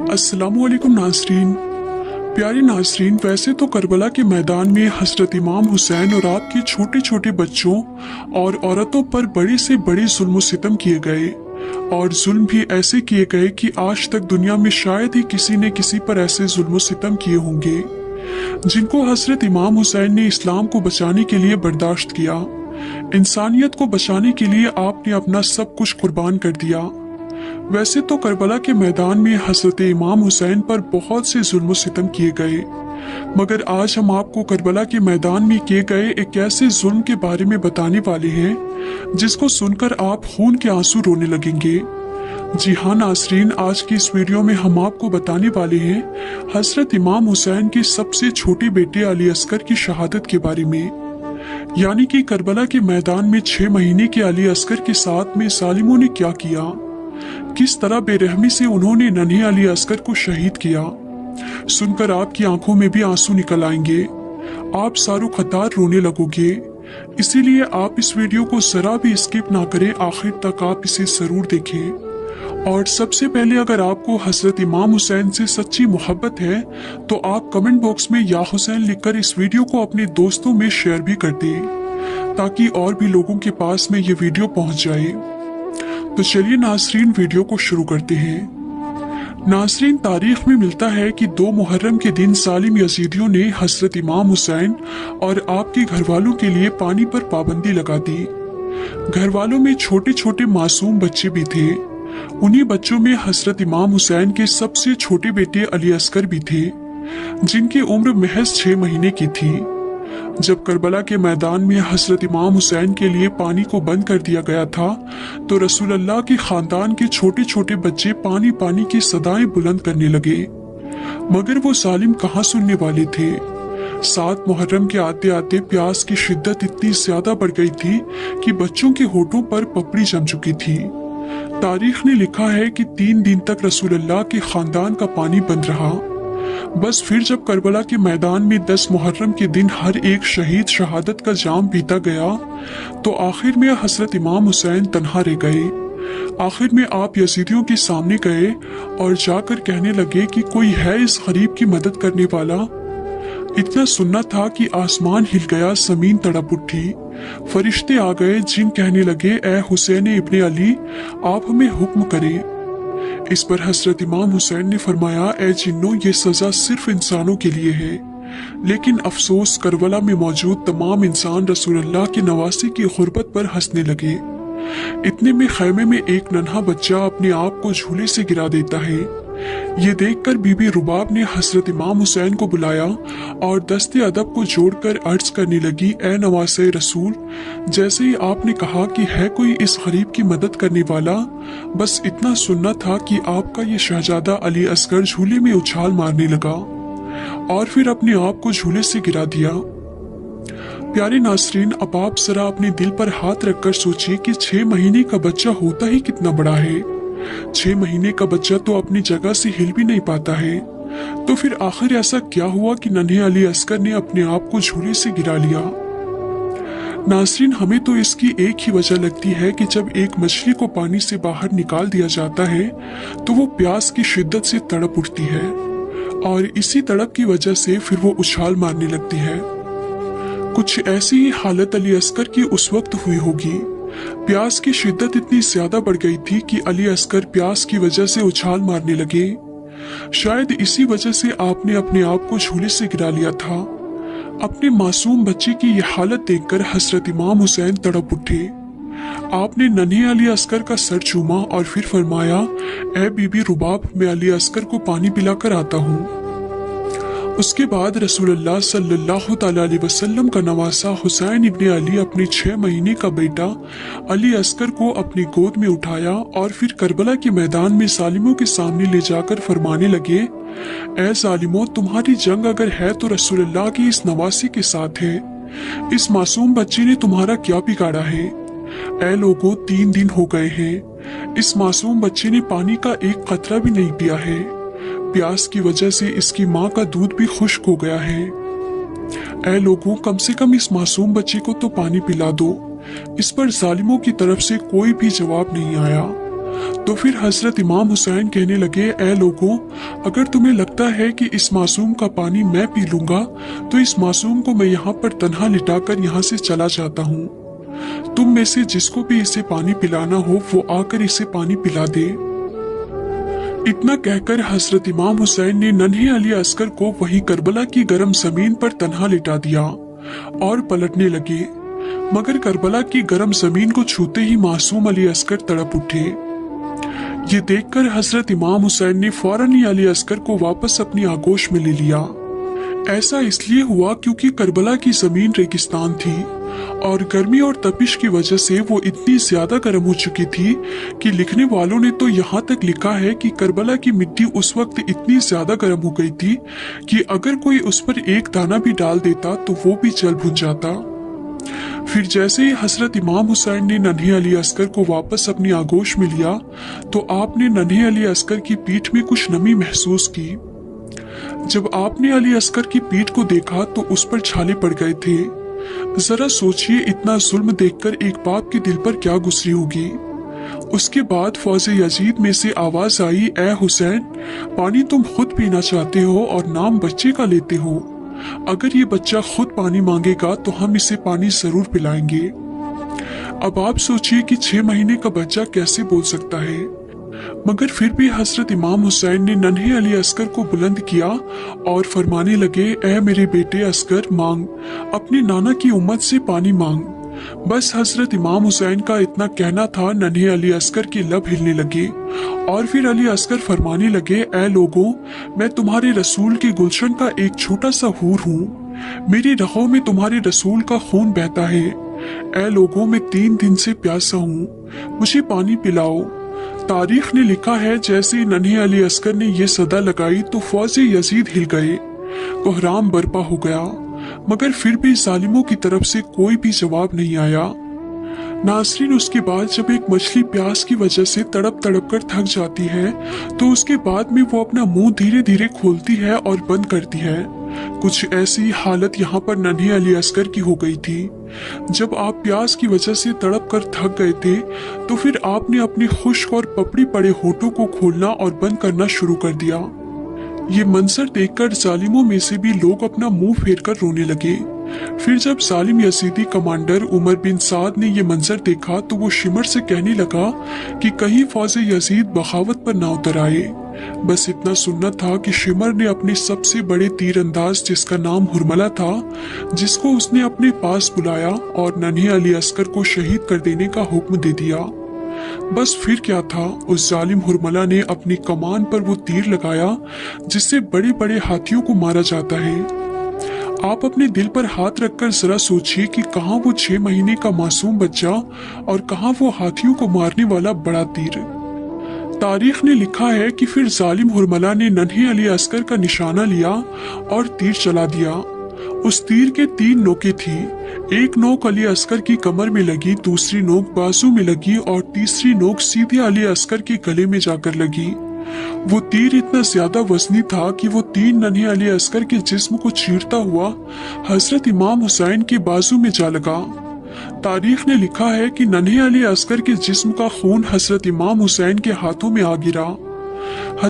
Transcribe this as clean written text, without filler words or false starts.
अस्सलामुअलैकुम नाज़रीन। प्यारे नाज़रीन, वैसे तो करबला के मैदान में हज़रत इमाम हुसैन और आपके छोटे छोटे बच्चों और औरतों पर बड़े से बड़े जुल्म सितम किए गए, और जुल्म भी ऐसे किए गए कि आज तक दुनिया में शायद ही किसी ने किसी पर ऐसे जुल्म सितम किए होंगे जिनको हज़रत इमाम हुसैन ने इस्लाम को बचाने के लिए बर्दाश्त किया। इंसानियत को बचाने के लिए आपने अपना सब कुछ कुर्बान कर दिया। वैसे तो करबला के मैदान में हज़रत इमाम हुसैन पर बहुत से जुल्म सितम किए गए, मगर आज हम आपको करबला के मैदान में किए गए एक ऐसे जुल्म के बारे में बताने वाले हैं जिसको सुनकर आप खून के आंसू रोने लगेंगे। जी हाँ नाज़रीन, आज की इस वीडियो में हम आपको बताने वाले हैं हज़रत इमाम हुसैन के सबसे छोटे बेटे अली असगर की शहादत के बारे में, यानी कि करबला के मैदान में 6 महीने के अली असगर के साथ में जालिमों ने क्या किया, किस तरह बेरहमी से उन्होंने नन्हे अली असगर को शहीद किया। सुनकर आपकी आंखों में भी आंसू निकल आएंगे, आप सारो खतार रोने लगोगे। इसीलिए आप इस वीडियो को जरा भी स्किप ना करें, आखिर तक आप इसे जरूर देखें। और सबसे पहले अगर आपको हजरत इमाम हुसैन से सच्ची मोहब्बत है तो आप कमेंट बॉक्स में या हुसैन लिखकर इस वीडियो को अपने दोस्तों में शेयर भी कर दें, ताकि और भी लोगों के पास में ये वीडियो पहुंच जाए। तो चलिए नाज़रीन, वीडियो को शुरू करते हैं। नाज़रीन, तारीख में मिलता है कि 2 मुहर्रम के दिन जालिम यजीदियों ने हज़रत इमाम हुसैन और आपके घर वालों के लिए पानी पर पाबंदी लगा दी। घर वालों में छोटे छोटे मासूम बच्चे भी थे। उन्हीं बच्चों में हज़रत इमाम हुसैन के सबसे छोटे बेटे अली असगर भी थे, जिनकी उम्र महज 6 महीने की थी। जब करबला के मैदान में हज़रत इमाम हुसैन के लिए पानी को बंद कर दिया गया था तो रसूल अल्लाह के खानदान के छोटे छोटे बच्चे पानी पानी की सदाएं बुलंद करने लगे, मगर वो जालिम कहाँ सुनने वाले थे। 7 मुहर्रम के आते आते प्यास की शिद्दत इतनी ज्यादा बढ़ गई थी कि बच्चों के होठों पर पपड़ी जम चुकी थी। तारीख ने लिखा है कि 3 दिन तक रसूल अल्लाह के खानदान का पानी बंद रहा। बस फिर जब करबला के मैदान में 10 मुहर्रम के दिन हर एक शहीद शहादत का जाम पीता गया तो आखिर में हज़रत इमाम हुसैन तन्हा रह गए। आखिर में आप यजीदियों के सामने गए और जाकर कहने लगे कि कोई है इस गरीब की मदद करने वाला। इतना सुनना था कि आसमान हिल गया, जमीन तड़प उठी। फरिश्ते आ गए, जिन कहने लगे, ए हुसैन इब्ने अली, आप हमें हुक्म करें। इस पर हज़रत इमाम हुसैन ने फरमाया, ए जिन्नो, ये सजा सिर्फ इंसानों के लिए है, लेकिन अफसोस करबला में मौजूद तमाम इंसान रसूल अल्लाह की नवासी की गुर्बत पर हंसने लगे। इतने में खैमे में एक नन्हा बच्चा अपने आप को झूले से गिरा देता है। ये देखकर बीबी रुबाब ने हज़रत इमाम हुसैन को बुलाया और दस्ते अदब को जोड़कर अर्ज करने लगी, ए नवासे रसूल, जैसे ही आपने कहा कि है कोई इस गरीब की मदद करने वाला, बस इतना सुनना था कि आपका ये शहजादा अली असगर झूले में उछाल मारने लगा और फिर अपने आप को झूले से गिरा दिया। प्यारे नाज़रीन, अब आप जरा अपने दिल पर हाथ रखकर सोचिए कि 6 महीने का बच्चा होता ही कितना बड़ा है। 6 महीने का बच्चा तो अपनी जगह से हिल भी नहीं पाता है। तो फिर आखिर ऐसा क्या हुआ कि नन्हे अली असगर ने अपने आप को झूले से गिरा लिया। नाज़रीन, हमें तो इसकी एक ही वजह लगती है कि जब एक मछली को पानी से बाहर निकाल दिया जाता है तो वो प्यास की शिद्दत से तड़प उठती है और इसी तड़प की वजह से फिर वो उछाल मारने लगती है। कुछ ऐसी ही हालत अली असगर की उस वक्त हुई होगी। प्यास की शिद्दत इतनी ज्यादा बढ़ गई थी कि अली असगर प्यास की वजह से उछाल मारने लगे। शायद इसी वजह से आपने अपने आप को झूले से गिरा लिया था। अपने मासूम बच्चे की यह हालत देखकर हज़रत इमाम हुसैन तड़प उठे। आपने नन्हे अली असगर का सर चूमा और फिर फरमाया, ए बीबी रुबाब, मैं अली असगर को पानी पिलाकर आता हूँ। उसके बाद रसूलुल्लाह सल्लल्लाहु अलैहि वसल्लम का नवासा हुसैन इब्ने अली अपने 6 महीने का बेटा अली असगर को अपनी गोद में उठाया और फिर करबला के मैदान में जालिमों के सामने ले जाकर फरमाने लगे, ए जालिमों, तुम्हारी जंग अगर है तो रसूलुल्लाह की इस नवासी के साथ है। इस मासूम बच्चे ने तुम्हारा क्या बिगाड़ा है? ए लोगों, 3 दिन हो गए हैं, इस मासूम बच्चे ने पानी का एक कतरा भी नहीं पिया है। प्यास की वजह से इसकी माँ का दूध भी खुश्क हो गया है। ऐ लोगों, कम से कम इस मासूम बच्चे को तो पानी पिला दो। इस पर जालिमों की तरफ से कोई भी जवाब नहीं आया। तो फिर हजरत इमाम हुसैन कहने लगे, ए लोगों, अगर तुम्हें लगता है कि इस मासूम का पानी मैं पी लूंगा तो इस मासूम को मैं यहाँ पर तन्हा लिटाकर यहाँ से चला जाता हूँ। तुम में से जिसको भी इसे पानी पिलाना हो वो आकर इसे पानी पिला दे। इतना कहकर हजरत इमाम हुसैन ने नन्हे अली असगर को वहीं करबला की गर्म जमीन पर तन्हा लिटा दिया और पलटने लगे, मगर करबला की गर्म जमीन को छूते ही मासूम अली असगर तड़प उठे। ये देखकर हजरत इमाम हुसैन ने फौरन ही अली असगर को वापस अपनी आगोश में ले लिया। ऐसा इसलिए हुआ क्योंकि करबला की जमीन रेगिस्तान थी और गर्मी और तपिश की वजह से वो इतनी ज्यादा गर्म हो चुकी थी कि लिखने वालों ने तो यहाँ तक लिखा है कि करबला की मिट्टी उस वक्त इतनी ज्यादा गर्म हो गई थी कि अगर कोई उस पर एक दाना भी डाल देता तो वो भी जल भुन जाता। फिर जैसे ही हजरत इमाम हुसैन ने नन्हे अली असगर को वापस अपनी आगोश में लिया तो आपने नन्हे अली असगर की पीठ में कुछ नमी महसूस की। जब आपने अली असगर की पीठ को देखा तो उस पर छाले पड़ गए थे। जरा सोचिए, इतना जुल्म देखकर एक बाप के दिल पर क्या गुजरी होगी। उसके बाद फौजे यजीद में से आवाज आई, ए हुसैन, पानी तुम खुद पीना चाहते हो और नाम बच्चे का लेते हो। अगर ये बच्चा खुद पानी मांगेगा तो हम इसे पानी जरूर पिलाएंगे। अब आप सोचिए कि 6 महीने का बच्चा कैसे बोल सकता है। मगर फिर भी हजरत इमाम हुसैन ने नन्हे अली असगर को बुलंद किया और फरमाने लगे, ए मेरे बेटे असगर, मांग, अपने नाना की उम्मत से पानी मांग। बस हजरत इमाम हुसैन का इतना कहना था, नन्हे अली असगर के लब हिलने लगे और फिर अली असगर फरमाने लगे, ए लोगों, मैं तुम्हारे रसूल के गुलशन का एक छोटा सा हूर हूँ। मेरी रगों में तुम्हारे रसूल का खून बहता है। ए लोगों, मैं 3 दिन से प्यासा हूँ, मुझे पानी पिलाओ। तारीख ने लिखा है, जैसे नन्हे अली असगर ने ये सदा लगाई तो फौजे यजीद हिल गए, कोहराम बर्पा हो गया, मगर फिर भी जालिमों की तरफ से कोई भी जवाब नहीं आया। नासरीन, उसके बाद जब एक मछली प्यास की वजह से तड़प तड़प कर थक जाती है तो उसके बाद में वो अपना मुंह धीरे धीरे खोलती है और बंद करती है। कुछ ऐसी हालत यहाँ पर नन्हे अली असगर की हो गई थी। जब आप प्यास की वजह से तड़प कर थक गए थे तो फिर आपने अपने खुश्क और पपड़ी पड़े होठों को खोलना और बंद करना शुरू कर दिया। ये मंजर देखकर जालिमों में से भी लोग अपना मुंह फेर कर रोने लगे। फिर जब जालिम यजीदी कमांडर उमर बिन साद ने ये मंजर देखा तो वो शिमर से कहने लगा कि कहीं फौजे यजीद बगावत पर ना उतर आए। बस इतना सुनना था कि शिमर ने अपने सबसे बड़े तीरंदाज, जिसका नाम हुरमला था, जिसको उसने अपने पास बुलाया और नन्हे अली असगर को शहीद कर देने का हुक्म दे दिया। बस फिर क्या था, उस जालिम हुरमला ने अपनी कमान पर वो तीर लगाया जिससे बड़े बड़े हाथियों को मारा जाता है। आप अपने दिल पर हाथ रखकर जरा सोचिए कि कहाँ वो 6 महीने का मासूम बच्चा और कहाँ वो हाथियों को मारने वाला बड़ा तीर। तारीख ने लिखा है कि फिर जालिम हुरमला ने नन्हे अली असगर का निशाना लिया और तीर चला दिया। उस तीर के 3 नोकें थी। एक नोक अली असगर की कमर में लगी, दूसरी नोक बाजू में लगी और तीसरी नोक सीधे अली असगर के गले में जाकर लगी। वो तीर इतना ज्यादा वजनी था कि वो 3 नन्हे अली असगर के जिस्म को चीरता हुआ हजरत इमाम हुसैन के बाजू में जा लगा। तारीख ने लिखा है कि नन्हे अली असगर के जिस्म का खून हजरत इमाम हुसैन के हाथों में आ गिरा